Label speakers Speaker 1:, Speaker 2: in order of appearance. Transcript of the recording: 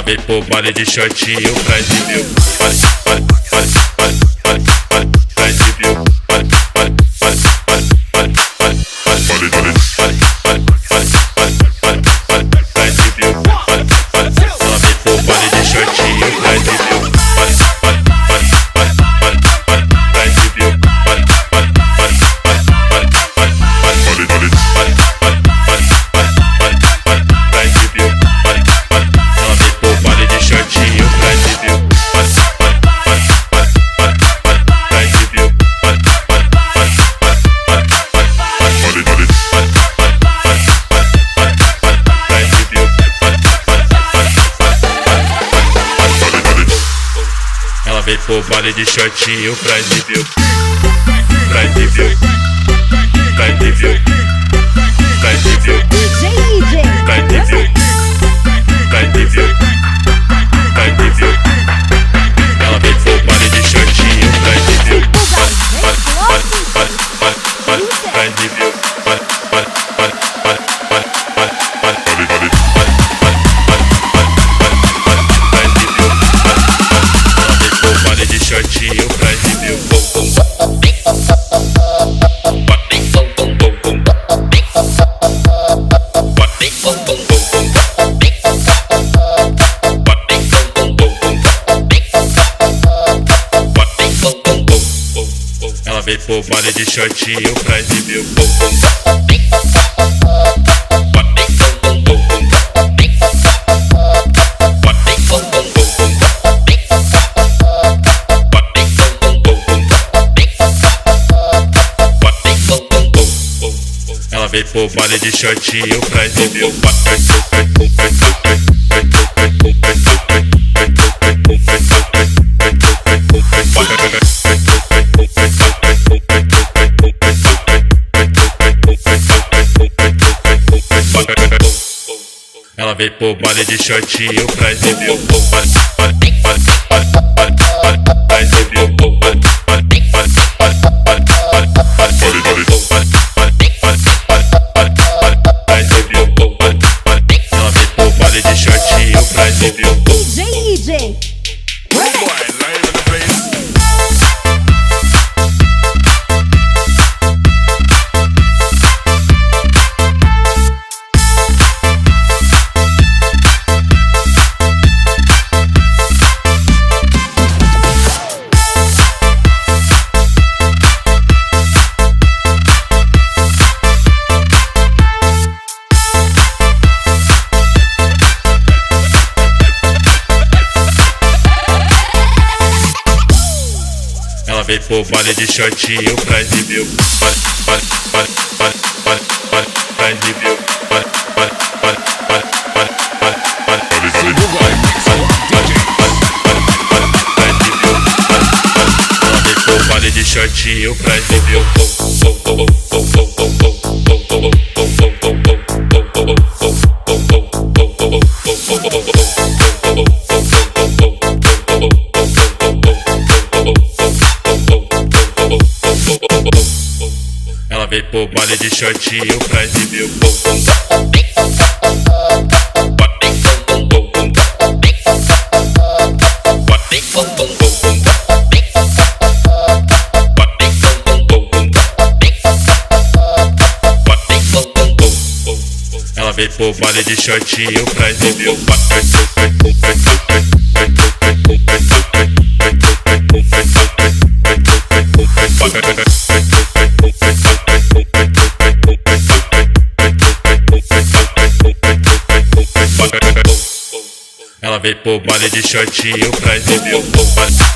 Speaker 1: vem pro baile de shortinho pra exibir. Pra exibir. Pra exibir. Ela vem pro baile de shortinho pra exibir. Pra exibir. Vem pro baile de shortinho pra exibir. Pra exibir. Pra exibir. Pra exibir. Pra exibir. Pra exibir. Pra exibir. Ela vem pro baile de shortinho pra exibir. Pra exibir. Shortinho pra exibir. Ela vem pro baile de shortinho pra exibir. Ela vem pro baile de shortinho pra exibir. Ela vem pro baile de shortinho pra exibir. Pra exibir.
Speaker 2: DJ
Speaker 1: vem pro baile de shortinho pra exibir. Pra exibir. Ela vem pro baile de shortinho pra exibir. Ela vem pro baile de shortinho pra exibir. Ela vem pro baile de shortinho pra exibir. Ela vem pro baile de shortinho pra exibir.